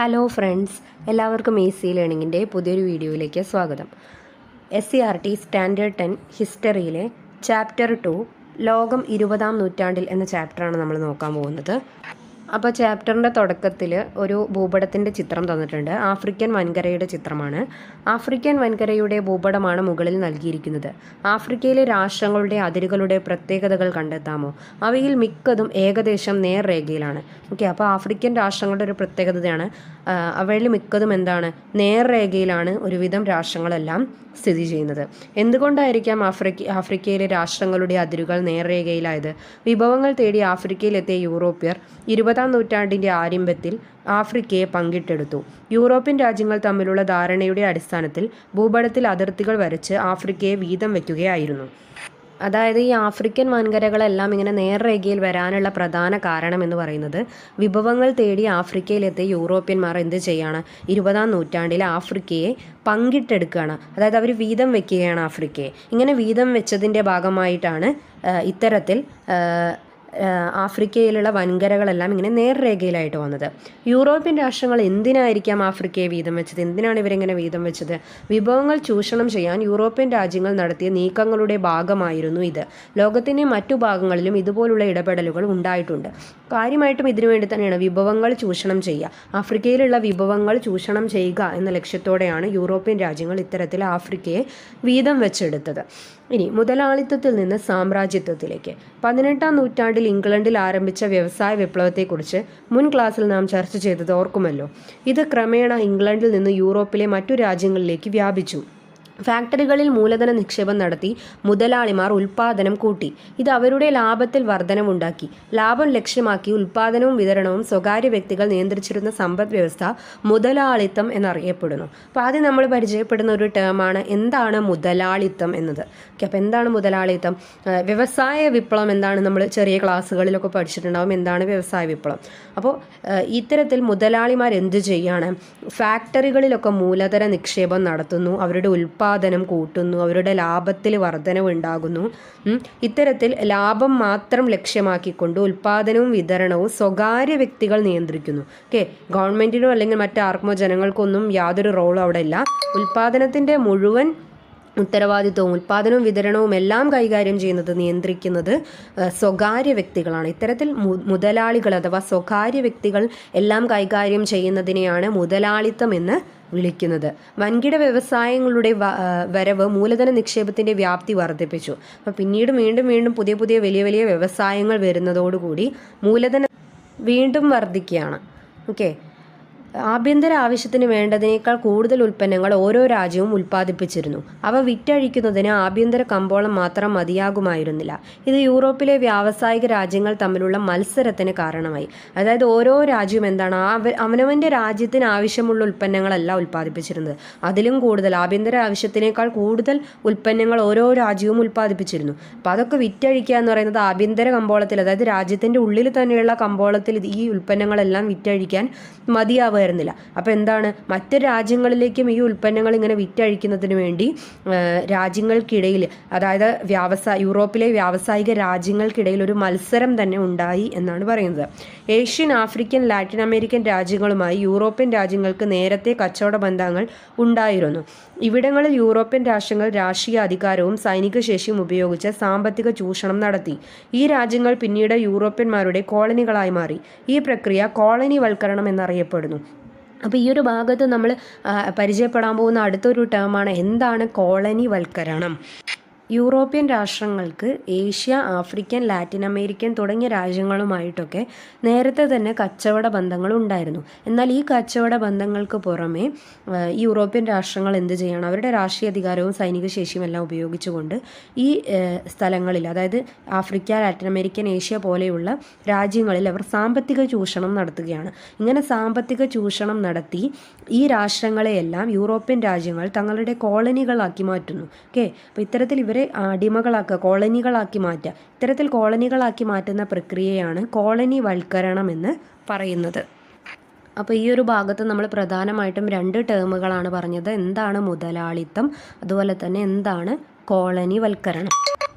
Hello friends, എല്ലാവർക്കും easy ലേണിങ്ങിൻ്റെ പുതിയൊരു വീഡിയോയിലേക്ക് സ്വാഗതം. SCERT സ്റ്റാൻഡേർഡ് 10 ഹിസ്റ്ററിയിലെ ചാപ്റ്റർ 2 ലോകം 20-ാം നൂറ്റാണ്ടിൽ എന്ന ചാപ്റ്ററാണ് നമ്മൾ നോക്കാൻ പോകുന്നത്. അപ്പോൾ ചാപ്റ്ററിൻ്റെ തുടക്കത്തിൽ ഒരു ഭൂപടത്തിൻ്റെ ചിത്രം തന്നിട്ടുണ്ട്. ആഫ്രിക്കൻ വൻകരയുടെ ചിത്രമാണ്. ആഫ്രിക്കൻ വൻകരയുടെ ഭൂപടമാണ് മുകളിൽ നൽകിയിരിക്കുന്നത്. ആഫ്രിക്കയിലെ രാഷ്ട്രങ്ങളുടെ അതിരുകളുടെ പ്രത്യേകതകൾ കണ്ടെത്താമോ? അവയിൽ മിക്കതും ഏകദേശം നേർരേഖയിലാണ്. അപ്പോൾ ആഫ്രിക്കൻ രാഷ്ട്രങ്ങളുടെ ഒരു പ്രത്യേകതയാണ് അവയിൽ മിക്കതും എന്താണ്, നേർരേഖയിലാണ് ഒരുവിധം രാഷ്ട്രങ്ങളെല്ലാം സ്ഥിതി ചെയ്യുന്നത്. എന്തുകൊണ്ടായിരിക്കാം ആഫ്രിക്കയിലെ രാഷ്ട്രങ്ങളുടെ അതിരുകൾ നേർരേഖയിലായത്? വിഭവങ്ങൾ തേടി ആഫ്രിക്കയിലെത്തിയ യൂറോപ്യർ 20-ാം നൂറ്റാണ്ടിൻ്റെ ആരംഭത്തിൽ ആഫ്രിക്കയെ പങ്കിട്ടെടുത്തു. യൂറോപ്യൻ രാജ്യങ്ങൾ തമ്മിലുള്ള ധാരണയുടെ അടിസ്ഥാനത്തിൽ ഭൂപടത്തിൽ അതിർത്തികൾ വരച്ച് ആഫ്രിക്കയെ വീതം വയ്ക്കുകയായിരുന്നു. അതായത് ഈ ആഫ്രിക്കൻ വൻകരകളെല്ലാം ഇങ്ങനെ നേർരേഖയിൽ വരാനുള്ള പ്രധാന കാരണം എന്ന് പറയുന്നത് വിഭവങ്ങൾ തേടി ആഫ്രിക്കയിലെത്തിയ യൂറോപ്യന്മാർ എന്ത് ചെയ്യാണ്, 20-ാം നൂറ്റാണ്ടിൽ ആഫ്രിക്കയെ പങ്കിട്ടെടുക്കുകയാണ്. അതായത് അവർ വീതം വെക്കുകയാണ് ആഫ്രിക്കയെ. ഇങ്ങനെ വീതം വെച്ചതിൻ്റെ ഭാഗമായിട്ടാണ് ഇത്തരത്തിൽ ആഫ്രിക്കയിലുള്ള വൻകരകളെല്ലാം ഇങ്ങനെ നേർരേഖയിലായിട്ട് വന്നത്. യൂറോപ്യൻ രാഷ്ട്രങ്ങൾ എന്തിനായിരിക്കാം ആഫ്രിക്കയെ വീതം വെച്ചത്? എന്തിനാണ് ഇവരിങ്ങനെ വീതം വെച്ചത്? വിഭവങ്ങൾ ചൂഷണം ചെയ്യാൻ യൂറോപ്യൻ രാജ്യങ്ങൾ നടത്തിയ നീക്കങ്ങളുടെ ഭാഗമായിരുന്നു ഇത്. ലോകത്തിൻ്റെ മറ്റു ഭാഗങ്ങളിലും ഇതുപോലുള്ള ഇടപെടലുകൾ ഉണ്ടായിട്ടുണ്ട്. കാര്യമായിട്ടും ഇതിനു വേണ്ടി തന്നെയാണ് വിഭവങ്ങൾ ചൂഷണം ചെയ്യുക. ആഫ്രിക്കയിലുള്ള വിഭവങ്ങൾ ചൂഷണം ചെയ്യുക എന്ന ലക്ഷ്യത്തോടെയാണ് യൂറോപ്യൻ രാജ്യങ്ങൾ ഇത്തരത്തിൽ ആഫ്രിക്കയെ വീതം വെച്ചെടുത്തത്. ഇനി മുതലാളിത്തത്തിൽ നിന്ന് സാമ്രാജ്യത്വത്തിലേക്ക്. 18-ാം നൂറ്റാണ്ടിൽ ഇംഗ്ലണ്ടിൽ ആരംഭിച്ച വ്യവസായ വിപ്ലവത്തെക്കുറിച്ച് മുൻ ക്ലാസ്സിൽ നാം ചർച്ച ചെയ്തത് ഓർക്കുമല്ലോ. ഇത് ക്രമേണ ഇംഗ്ലണ്ടിൽ നിന്ന് യൂറോപ്പിലെ മറ്റു രാജ്യങ്ങളിലേക്ക് വ്യാപിച്ചു. ഫാക്ടറികളിൽ മൂലധന നിക്ഷേപം നടത്തി മുതലാളിമാർ ഉൽപ്പാദനം കൂട്ടി. ഇത് അവരുടെ ലാഭത്തിൽ വർധനവുണ്ടാക്കി. ലാഭം ലക്ഷ്യമാക്കി ഉൽപ്പാദനവും വിതരണവും സ്വകാര്യ വ്യക്തികൾ നിയന്ത്രിച്ചിരുന്ന സമ്പദ് വ്യവസ്ഥ മുതലാളിത്തം എന്നറിയപ്പെടുന്നു. അപ്പോൾ ആദ്യം നമ്മൾ പരിചയപ്പെടുന്ന ഒരു ടേമാണ് എന്താണ് മുതലാളിത്തം എന്നത്. അപ്പോൾ എന്താണ് മുതലാളിത്തം? വ്യവസായ വിപ്ലവം എന്താണ് നമ്മൾ ചെറിയ ക്ലാസ്സുകളിലൊക്കെ പഠിച്ചിട്ടുണ്ടാവും. എന്താണ് വ്യവസായ വിപ്ലവം? അപ്പോൾ ഇത്തരത്തിൽ മുതലാളിമാർ എന്ത് ചെയ്യാണ്, ഫാക്ടറികളിലൊക്കെ മൂലധന നിക്ഷേപം നടത്തുന്നു, അവരുടെ ഉൽപ്പാദനം കൂട്ടുന്നു, അവരുടെ ലാഭത്തിൽ വർധനവ് ഉണ്ടാകുന്നു. ഇത്തരത്തിൽ ലാഭം മാത്രം ലക്ഷ്യമാക്കിക്കൊണ്ട് ഉൽപ്പാദനവും വിതരണവും സ്വകാര്യ വ്യക്തികൾ നിയന്ത്രിക്കുന്നു. ഗവൺമെൻറ്റിനോ അല്ലെങ്കിൽ മറ്റാർക്കുമോ ജനങ്ങൾക്കൊന്നും യാതൊരു റോളും അവിടെ ഇല്ല. ഉൽപ്പാദനത്തിൻ്റെ മുഴുവൻ ഉത്തരവാദിത്വവും ഉൽപ്പാദനവും വിതരണവും എല്ലാം കൈകാര്യം ചെയ്യുന്നത്, നിയന്ത്രിക്കുന്നത് സ്വകാര്യ വ്യക്തികളാണ്. ഇത്തരത്തിൽ മുതലാളികൾ അഥവാ സ്വകാര്യ വ്യക്തികൾ എല്ലാം കൈകാര്യം ചെയ്യുന്നതിനെയാണ് മുതലാളിത്തം എന്ന് വിളിക്കുന്നത്. വൻകിട വ്യവസായങ്ങളുടെ വരവ് മൂലധന നിക്ഷേപത്തിൻ്റെ വ്യാപ്തി വർദ്ധിപ്പിച്ചു. അപ്പോൾ പിന്നീട് വീണ്ടും പുതിയ വലിയ വലിയ വ്യവസായങ്ങൾ വരുന്നതോടുകൂടി മൂലധനം വീണ്ടും വർദ്ധിക്കുകയാണ്. ആഭ്യന്തര ആവശ്യത്തിന് വേണ്ടതിനേക്കാൾ കൂടുതൽ ഉൽപ്പന്നങ്ങൾ ഓരോ രാജ്യവും ഉൽപ്പാദിപ്പിച്ചിരുന്നു. അവ വിറ്റഴിക്കുന്നതിന് ആഭ്യന്തര കമ്പോളം മാത്രം മതിയാകുമായിരുന്നില്ല. ഇത് യൂറോപ്പിലെ വ്യാവസായിക രാജ്യങ്ങൾ തമ്മിലുള്ള മത്സരത്തിന് കാരണമായി. അതായത് ഓരോ രാജ്യവും എന്താണ്, അവനവൻ്റെ രാജ്യത്തിന് ആവശ്യമുള്ള ഉൽപ്പന്നങ്ങളല്ല ഉൽപ്പാദിപ്പിച്ചിരുന്നത്, അതിലും കൂടുതൽ ആഭ്യന്തര ആവശ്യത്തിനേക്കാൾ കൂടുതൽ ഉൽപ്പന്നങ്ങൾ ഓരോ രാജ്യവും ഉൽപ്പാദിപ്പിച്ചിരുന്നു. അപ്പോൾ അതൊക്കെ വിറ്റഴിക്കുക എന്ന് പറയുന്നത് ആഭ്യന്തര കമ്പോളത്തിൽ, അതായത് രാജ്യത്തിൻ്റെ ഉള്ളിൽ തന്നെയുള്ള കമ്പോളത്തിൽ ഈ ഉൽപ്പന്നങ്ങളെല്ലാം വിറ്റഴിക്കാൻ മതിയാവുക. അപ്പോൾ എന്താണ്, മറ്റ് രാജ്യങ്ങളിലേക്കും ഈ ഉൽപ്പന്നങ്ങൾ ഇങ്ങനെ വിറ്റഴിക്കുന്നതിന് വേണ്ടി രാജ്യങ്ങൾക്കിടയിൽ, അതായത് യൂറോപ്പിലെ വ്യാവസായിക രാജ്യങ്ങൾക്കിടയിൽ ഒരു മത്സരം തന്നെ ഉണ്ടായി എന്നാണ് പറയുന്നത്. ഏഷ്യൻ, ആഫ്രിക്കൻ, ലാറ്റിൻ അമേരിക്കൻ രാജ്യങ്ങളുമായി യൂറോപ്യൻ രാജ്യങ്ങൾക്ക് നേരത്തെ കച്ചവട ബന്ധങ്ങൾ ഉണ്ടായിരുന്നു. ഇവിടങ്ങളിൽ യൂറോപ്യൻ രാഷ്ട്രങ്ങൾ രാഷ്ട്രീയ അധികാരവും സൈനിക ശേഷിയും ഉപയോഗിച്ച് സാമ്പത്തിക ചൂഷണം നടത്തി. ഈ രാജ്യങ്ങൾ പിന്നീട് യൂറോപ്യന്മാരുടെ കോളനികളായി മാറി. ഈ പ്രക്രിയ കോളനിവൽക്കരണം എന്നറിയപ്പെടുന്നു. അപ്പോൾ ഈ ഒരു ഭാഗത്ത് നമ്മൾ പരിചയപ്പെടാൻ പോകുന്ന അടുത്തൊരു ടേമാണ് എന്താണ് കോളനിവൽക്കരണം. യൂറോപ്യൻ രാഷ്ട്രങ്ങൾക്ക് ഏഷ്യ, ആഫ്രിക്കൻ, ലാറ്റിൻ അമേരിക്കൻ തുടങ്ങിയ രാജ്യങ്ങളുമായിട്ടൊക്കെ നേരത്തെ തന്നെ കച്ചവട ബന്ധങ്ങൾ ഉണ്ടായിരുന്നു. എന്നാൽ ഈ കച്ചവട ബന്ധങ്ങൾക്ക് പുറമെ യൂറോപ്യൻ രാഷ്ട്രങ്ങൾ എന്ത് ചെയ്യണം, അവരുടെ രാഷ്ട്രീയ അധികാരവും സൈനിക ശേഷിയും എല്ലാം ഉപയോഗിച്ചുകൊണ്ട് ഈ സ്ഥലങ്ങളിൽ, അതായത് ആഫ്രിക്ക, ലാറ്റിൻ അമേരിക്കൻ, ഏഷ്യ പോലെയുള്ള രാജ്യങ്ങളിൽ അവർ സാമ്പത്തിക ചൂഷണം നടത്തുകയാണ്. ഇങ്ങനെ സാമ്പത്തിക ചൂഷണം നടത്തി ഈ രാഷ്ട്രങ്ങളെയെല്ലാം യൂറോപ്യൻ രാജ്യങ്ങൾ തങ്ങളുടെ കോളനികളാക്കി മാറ്റുന്നു. അപ്പോൾ ഇത്തരത്തിൽ ഇവരെ അടിമകളാക്കുക, കോളനികളാക്കി മാറ്റുക. ഇത്തരത്തിൽ കോളനികളാക്കി മാറ്റുന്ന പ്രക്രിയയാണ് കോളനിവൽക്കരണം എന്ന് പറയുന്നത്. അപ്പോൾ ഈ ഒരു ഭാഗത്ത് നമ്മൾ പ്രധാനമായിട്ടും 2 ടേമുകളാണ് പറഞ്ഞത്. എന്താണ് മുതലാളിത്തം, അതുപോലെ തന്നെ എന്താണ് കോളനിവൽക്കരണം.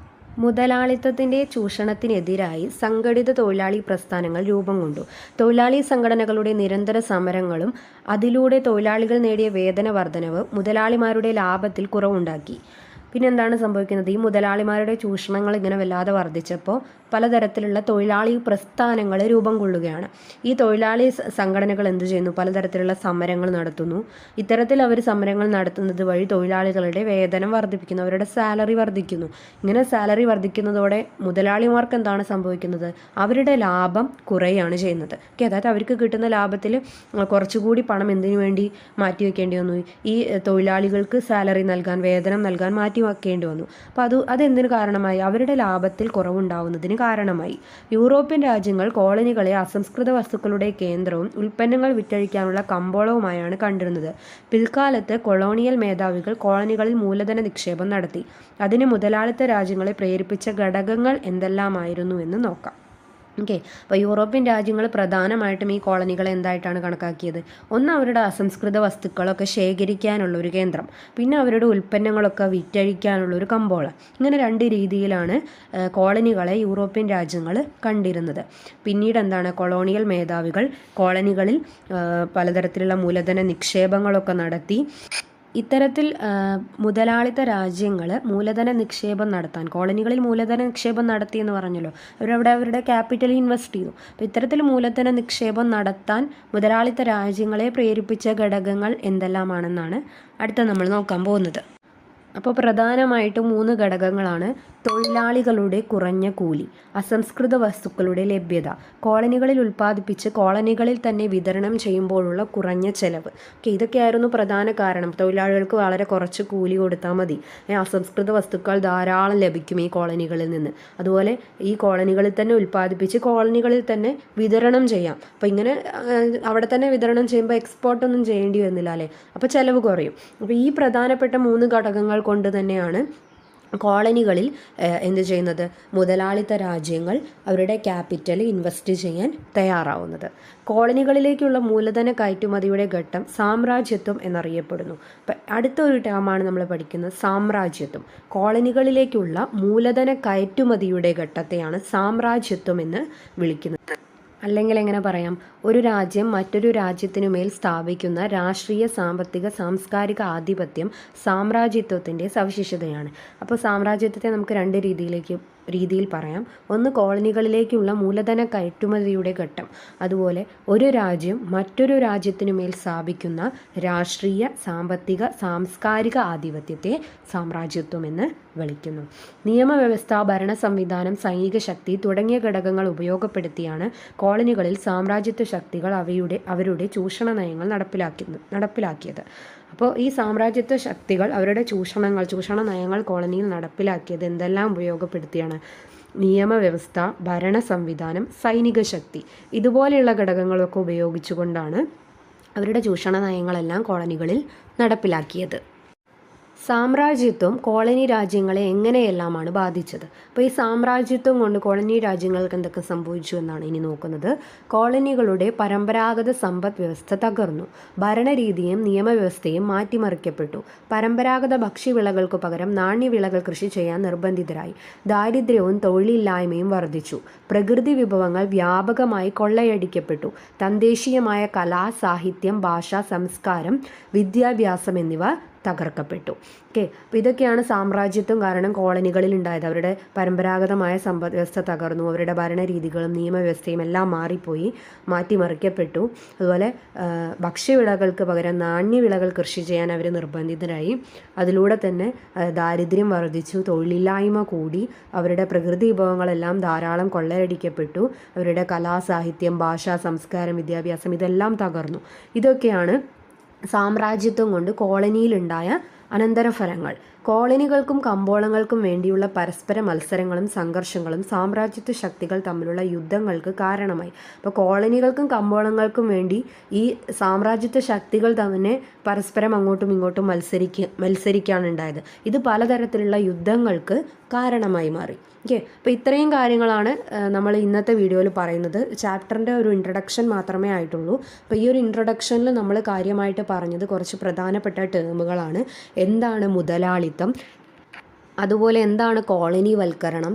മുതലാളിത്തത്തിൻ്റെ ചൂഷണത്തിനെതിരായി സംഘടിത തൊഴിലാളി പ്രസ്ഥാനങ്ങൾ രൂപം കൊണ്ടു. തൊഴിലാളി സംഘടനകളുടെ നിരന്തര സമരങ്ങളും അതിലൂടെ തൊഴിലാളികൾ നേടിയ വേതന വർധനവ് മുതലാളിമാരുടെ ലാഭത്തിൽ കുറവുണ്ടാക്കി. പിന്നെന്താണ് സംഭവിക്കുന്നത്? ഈ മുതലാളിമാരുടെ ചൂഷണങ്ങൾ ഇങ്ങനെ വല്ലാതെ വർദ്ധിച്ചപ്പോൾ പലതരത്തിലുള്ള തൊഴിലാളി പ്രസ്ഥാനങ്ങൾ രൂപം കൊള്ളുകയാണ്. ഈ തൊഴിലാളി സംഘടനകൾ എന്ത് ചെയ്യുന്നു? പലതരത്തിലുള്ള സമരങ്ങൾ നടത്തുന്നു. ഇത്തരത്തിൽ അവർ സമരങ്ങൾ നടത്തുന്നത് വഴി തൊഴിലാളികളുടെ വേതനം വർദ്ധിപ്പിക്കുന്നു, അവരുടെ സാലറി വർദ്ധിക്കുന്നു. ഇങ്ങനെ സാലറി വർദ്ധിക്കുന്നതോടെ മുതലാളിമാർക്ക് എന്താണ് സംഭവിക്കുന്നത്? അവരുടെ ലാഭം കുറയുകയാണ് ചെയ്യുന്നത്. അതായത് അവർക്ക് കിട്ടുന്ന ലാഭത്തിൽ കുറച്ചുകൂടി പണം എന്തിനു വേണ്ടി മാറ്റിവെക്കേണ്ടി വന്നു? ഈ തൊഴിലാളികൾക്ക് സാലറി നൽകാൻ, വേതനം നൽകാൻ മാറ്റിവെക്കേണ്ടി വന്നു. അപ്പോൾ അതെന്തിനു കാരണമായി? അവരുടെ ലാഭത്തിൽ കുറവുണ്ടാവുന്നതിന് കാരണമായി. യൂറോപ്യൻ രാജ്യങ്ങൾ കോളനികളെ അസംസ്കൃത വസ്തുക്കളുടെ കേന്ദ്രവും ഉൽപ്പന്നങ്ങൾ വിറ്റഴിക്കാനുള്ള കമ്പോളവുമായാണ് കണ്ടിരുന്നത്. പിൽക്കാലത്ത് കൊളോണിയൽ മേധാവികൾ കോളനികളിൽ മൂലധന നിക്ഷേപം നടത്തി. അതിന് മുതലാളിത്ത രാജ്യങ്ങളെ പ്രേരിപ്പിച്ച ഘടകങ്ങൾ എന്തെല്ലാമായിരുന്നു എന്ന് നോക്കാം. അപ്പോൾ യൂറോപ്യൻ രാജ്യങ്ങൾ പ്രധാനമായിട്ടും ഈ കോളനികളെ എന്തായിട്ടാണ് കണക്കാക്കിയത്? ഒന്ന്, അവരുടെ അസംസ്കൃത വസ്തുക്കളൊക്കെ ശേഖരിക്കാനുള്ളൊരു കേന്ദ്രം, പിന്നെ അവരുടെ ഉൽപ്പന്നങ്ങളൊക്കെ വിറ്റഴിക്കാനുള്ളൊരു കമ്പോളം. ഇങ്ങനെ രണ്ട് രീതിയിലാണ് കോളനികളെ യൂറോപ്യൻ രാജ്യങ്ങൾ കണ്ടിരുന്നത്. പിന്നീട് എന്താണ്? കൊളോണിയൽ മേധാവികൾ കോളനികളിൽ പലതരത്തിലുള്ള മൂലധന നിക്ഷേപങ്ങളൊക്കെ നടത്തി. ഇത്തരത്തിൽ മുതലാളിത്ത രാജ്യങ്ങൾ മൂലധന നിക്ഷേപം നടത്താൻ, കോളനികളിൽ മൂലധന നിക്ഷേപം നടത്തി എന്ന് പറഞ്ഞല്ലോ, അവരുടെ ക്യാപിറ്റൽ ഇൻവെസ്റ്റ് ചെയ്തു. അപ്പോൾ ഇത്തരത്തിൽ മൂലധന നിക്ഷേപം നടത്താൻ മുതലാളിത്ത രാജ്യങ്ങളെ പ്രേരിപ്പിച്ച ഘടകങ്ങൾ എന്തെല്ലാമാണെന്നാണ് അടുത്ത നമ്മൾ നോക്കാൻ പോകുന്നത്. അപ്പോൾ പ്രധാനമായിട്ടും 3 ഘടകങ്ങളാണ്. തൊഴിലാളികളുടെ കുറഞ്ഞ കൂലി, അസംസ്കൃത വസ്തുക്കളുടെ ലഭ്യത, കോളനികളിൽ ഉൽപ്പാദിപ്പിച്ച് കോളനികളിൽ തന്നെ വിതരണം ചെയ്യുമ്പോഴുള്ള കുറഞ്ഞ ചെലവ്. ഇതൊക്കെയായിരുന്നു പ്രധാന കാരണം. തൊഴിലാളികൾക്ക് വളരെ കുറച്ച് കൂലി കൊടുത്താൽ മതി, അസംസ്കൃത വസ്തുക്കൾ ധാരാളം ലഭിക്കും ഈ കോളനികളിൽ നിന്ന്. അതുപോലെ ഈ കോളനികളിൽ തന്നെ ഉൽപ്പാദിപ്പിച്ച് കോളനികളിൽ തന്നെ വിതരണം ചെയ്യാം. അപ്പോൾ ഇങ്ങനെ അവിടെ തന്നെ വിതരണം ചെയ്യുമ്പോൾ എക്സ്പോർട്ടൊന്നും ചെയ്യേണ്ടി വരുന്നില്ല അല്ലേ? അപ്പോൾ ചെലവ് കുറയും. അപ്പോൾ ഈ പ്രധാനപ്പെട്ട 3 ഘടകങ്ങൾ കൊണ്ട് തന്നെയാണ് കോളനികളിൽ എന്ത് ചെയ്യുന്നത്? മുതലാളിത്ത രാജ്യങ്ങൾ അവരുടെ ക്യാപിറ്റൽ ഇൻവെസ്റ്റ് ചെയ്യാൻ തയ്യാറാവുന്നത്. കോളനികളിലേക്കുള്ള മൂലധന കയറ്റുമതിയുടെ ഘട്ടം സാമ്രാജ്യത്വം എന്നറിയപ്പെടുന്നു. അടുത്തൊരു ടേമാണ് നമ്മൾ പഠിക്കുന്നത്, സാമ്രാജ്യത്വം. കോളനികളിലേക്കുള്ള മൂലധന കയറ്റുമതിയുടെ ഘട്ടത്തെയാണ് സാമ്രാജ്യത്വം എന്ന് വിളിക്കുന്നത്. അല്ലെങ്കിൽ എങ്ങനെ പറയാം? ഒരു രാജ്യം മറ്റൊരു രാജ്യത്തിനുമേൽ സ്ഥാപിക്കുന്ന രാഷ്ട്രീയ, സാമ്പത്തിക, സാംസ്കാരിക ആധിപത്യം സാമ്രാജ്യത്വത്തിൻ്റെ സവിശേഷതയാണ്. അപ്പോൾ സാമ്രാജ്യത്വത്തെ നമുക്ക് 2 രീതിയിൽ പറയാം. ഒന്ന്, കോളനികളിലേക്കുള്ള മൂലധന കയറ്റുമതിയുടെ ഘട്ടം. അതുപോലെ ഒരു രാജ്യം മറ്റൊരു രാജ്യത്തിനുമേൽ സ്ഥാപിക്കുന്ന രാഷ്ട്രീയ, സാമ്പത്തിക, സാംസ്കാരിക ആധിപത്യത്തെ സാമ്രാജ്യത്വം എന്ന് വിളിക്കുന്നു. നിയമവ്യവസ്ഥ, ഭരണ സംവിധാനം, സൈനിക ശക്തി തുടങ്ങിയ ഘടകങ്ങൾ ഉപയോഗപ്പെടുത്തിയാണ് കോളനികളിൽ സാമ്രാജ്യത്വ ശക്തികൾ അവരുടെ ചൂഷണ നയങ്ങൾ നടപ്പിലാക്കിയത്. അപ്പോൾ ഈ സാമ്രാജ്യത്വ ശക്തികൾ അവരുടെ ചൂഷണ നയങ്ങൾ കോളനിയിൽ നടപ്പിലാക്കിയത് എന്തെല്ലാം ഉപയോഗപ്പെടുത്തിയാണ്? നിയമവ്യവസ്ഥ, ഭരണ സംവിധാനം, സൈനിക ശക്തി, ഇതുപോലെയുള്ള ഘടകങ്ങളൊക്കെ ഉപയോഗിച്ചുകൊണ്ടാണ് അവരുടെ ചൂഷണ നയങ്ങളെല്ലാം കോളനികളിൽ നടപ്പിലാക്കിയത്. സാമ്രാജ്യത്വം കോളനി രാജ്യങ്ങളെ എങ്ങനെയെല്ലാമാണ് ബാധിച്ചത്? അപ്പോൾ ഈ സാമ്രാജ്യത്വം കൊണ്ട് കോളനി രാജ്യങ്ങൾക്ക് എന്തൊക്കെ സംഭവിച്ചു എന്നാണ് ഇനി നോക്കുന്നത്. കോളനികളുടെ പരമ്പരാഗത സമ്പദ് വ്യവസ്ഥ തകർന്നു. ഭരണരീതിയും നിയമവ്യവസ്ഥയും മാറ്റിമറിക്കപ്പെട്ടു. പരമ്പരാഗത ഭക്ഷ്യവിളകൾക്ക് പകരം നാണ്യവിളകൾ കൃഷി ചെയ്യാൻ നിർബന്ധിതരായി. ദാരിദ്ര്യവും തൊഴിലില്ലായ്മയും വർദ്ധിച്ചു. പ്രകൃതി വിഭവങ്ങൾ വ്യാപകമായി കൊള്ളയടിക്കപ്പെട്ടു. തദ്ദേശീയമായ കല, സാഹിത്യം, ഭാഷ, സംസ്കാരം, വിദ്യാഭ്യാസം എന്നിവ തകർക്കപ്പെട്ടു. അപ്പോൾ ഇതൊക്കെയാണ് സാമ്രാജ്യത്വം കാരണം കോളനികളിൽ ഉണ്ടായത്. അവരുടെ പരമ്പരാഗതമായ സമ്പദ് വ്യവസ്ഥ തകർന്നു. അവരുടെ ഭരണരീതികളും നിയമവ്യവസ്ഥയും എല്ലാം മാറ്റിമറിക്കപ്പെട്ടു. അതുപോലെ ഭക്ഷ്യവിളകൾക്ക് പകരം നാണ്യവിളകൾ കൃഷി ചെയ്യാൻ അവർ നിർബന്ധിതരായി. അതിലൂടെ തന്നെ ദാരിദ്ര്യം വർദ്ധിച്ചു, തൊഴിലില്ലായ്മ കൂടി, അവരുടെ പ്രകൃതി വിഭവങ്ങളെല്ലാം ധാരാളം കൊള്ളയടിക്കപ്പെട്ടു. അവരുടെ കലാ, സാഹിത്യം, ഭാഷ, സംസ്കാരം, വിദ്യാഭ്യാസം ഇതെല്ലാം തകർന്നു. ഇതൊക്കെയാണ് സാമ്രാജ്യത്വം കൊണ്ട് കോളനിയിലുണ്ടായ അനന്തരഫലങ്ങൾ. കോളനികൾക്കും കമ്പോളങ്ങൾക്കും വേണ്ടിയുള്ള പരസ്പര മത്സരങ്ങളും സംഘർഷങ്ങളും സാമ്രാജ്യത്വ ശക്തികൾ തമ്മിലുള്ള യുദ്ധങ്ങൾക്ക് കാരണമായി. അപ്പോൾ കോളനികൾക്കും കമ്പോളങ്ങൾക്കും വേണ്ടി ഈ സാമ്രാജ്യത്വ ശക്തികൾ തന്നെ പരസ്പരം അങ്ങോട്ടും ഇങ്ങോട്ടും മത്സരിക്കുകയാണ് ഉണ്ടായത്. ഇത് പലതരത്തിലുള്ള യുദ്ധങ്ങൾക്ക് കാരണമായി മാറി. അപ്പോൾ ഇത്രയും കാര്യങ്ങളാണ് നമ്മൾ ഇന്നത്തെ വീഡിയോയിൽ പറയുന്നത്. ചാപ്റ്ററിൻ്റെ ഒരു ഇൻട്രഡക്ഷൻ മാത്രമേ ആയിട്ടുള്ളൂ. അപ്പോൾ ഈ ഒരു ഇൻട്രഡക്ഷനിൽ നമ്മൾ കാര്യമായിട്ട് പറഞ്ഞത് കുറച്ച് പ്രധാനപ്പെട്ട ടേമുകളാണ്. എന്താണ് മുതലാളിത്തം, അതുപോലെ എന്താണ് കോളനിവൽക്കരണം,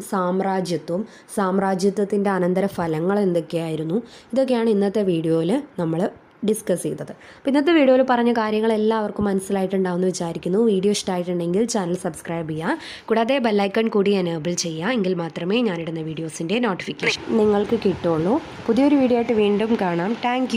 സാമ്രാജ്യത്വത്തിൻ്റെ അനന്തരഫലങ്ങൾ എന്തൊക്കെയായിരുന്നു, ഇതൊക്കെയാണ് ഇന്നത്തെ വീഡിയോയിൽ നമ്മൾ ഡിസ്കസ് ചെയ്തത്. അപ്പോൾ ഇന്നത്തെ വീഡിയോയിൽ പറഞ്ഞ കാര്യങ്ങൾ എല്ലാവർക്കും മനസ്സിലായിട്ടുണ്ടാവുമെന്ന് വിചാരിക്കുന്നു. വീഡിയോ ഇഷ്ടമായിട്ടുണ്ടെങ്കിൽ ചാനൽ സബ്സ്ക്രൈബ് ചെയ്യുക, കൂടാതെ ബെല്ലൈക്കൺ കൂടി എനേബിൾ ചെയ്യുക. എങ്കിൽ മാത്രമേ ഞാനിടുന്ന വീഡിയോസിൻ്റെ നോട്ടിഫിക്കേഷൻ നിങ്ങൾക്ക് കിട്ടുള്ളൂ. പുതിയൊരു വീഡിയോ ആയിട്ട് വീണ്ടും കാണാം. താങ്ക്